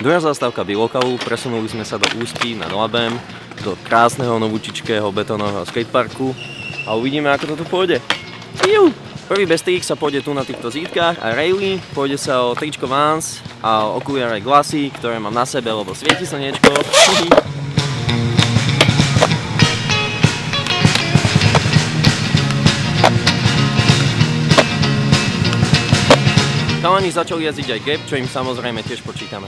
Druhá zastávka Bilokalu, presunuli sme sa do Ústí nad Labem, do krásneho novúčičkého betónového skateparku a uvidíme, ako to tu pôjde. Prvý bestrík sa pôjde tu na týchto zítkach a raily, pôjde sa o tričko Vans a okuliare Glassy, ktoré mám na sebe, lebo svieti slniečko. Chalani začali jazdiť aj gap, čo im samozrejme tiež počítame.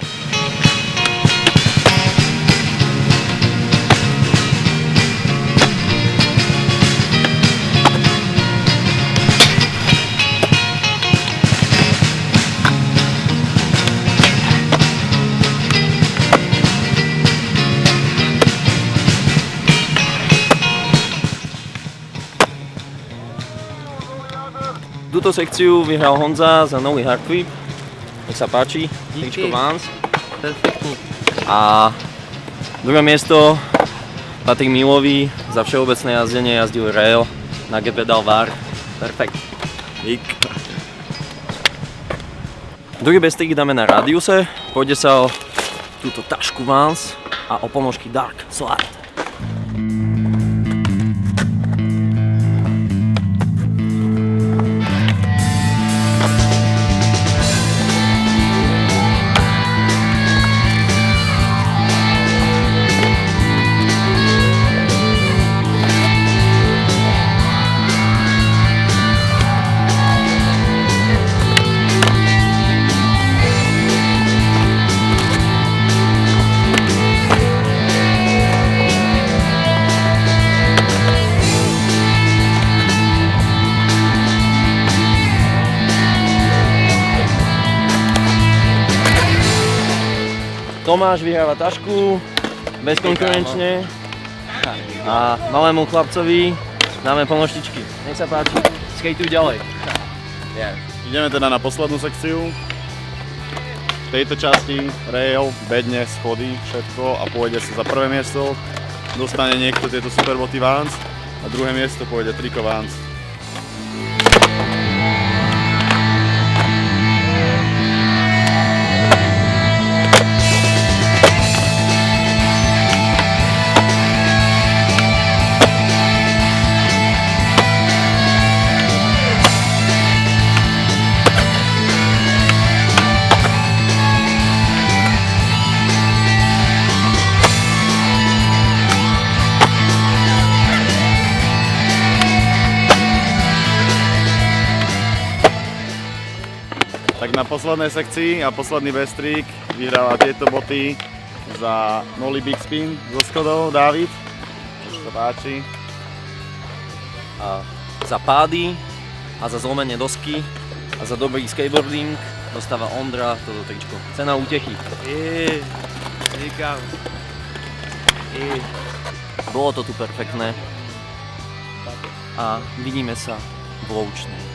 Túto sekciu vyhral Honza za nový hardflip. Nech sa páči, tričko Vans. Perfektný. A druhé miesto patrí Milovi, za všeobecné jazdenie jazdil rail na G-pedal VAR. Perfekt. Dík. Druhý bestrík dáme na radiuse. Pôjde sa o túto tašku Vans a o ponožky Dark Slide. Tomáš vyhráva tašku, bezkonkurenčne a malému chlapcovi dáme ponoštičky. Nech sa páči, skejtuj ďalej. Ideme teda na poslednú sekciu. V tejto časti rail, bedne, schody, všetko a pôjde sa za prvé miesto. Dostane niekto tieto superboty Vans a druhé miesto pôjde triko Vans. Tak na poslednej sekcii a posledný bestrík vyhráva tieto boty za Nollie Big Spin zo schodov Dávid. Čo sa páči. A za pády a za zlomenie dosky a za dobrý skateboarding dostáva Ondra toto tričko. Cena útechy. Bolo to tu perfektné a vidíme sa v Loučnej.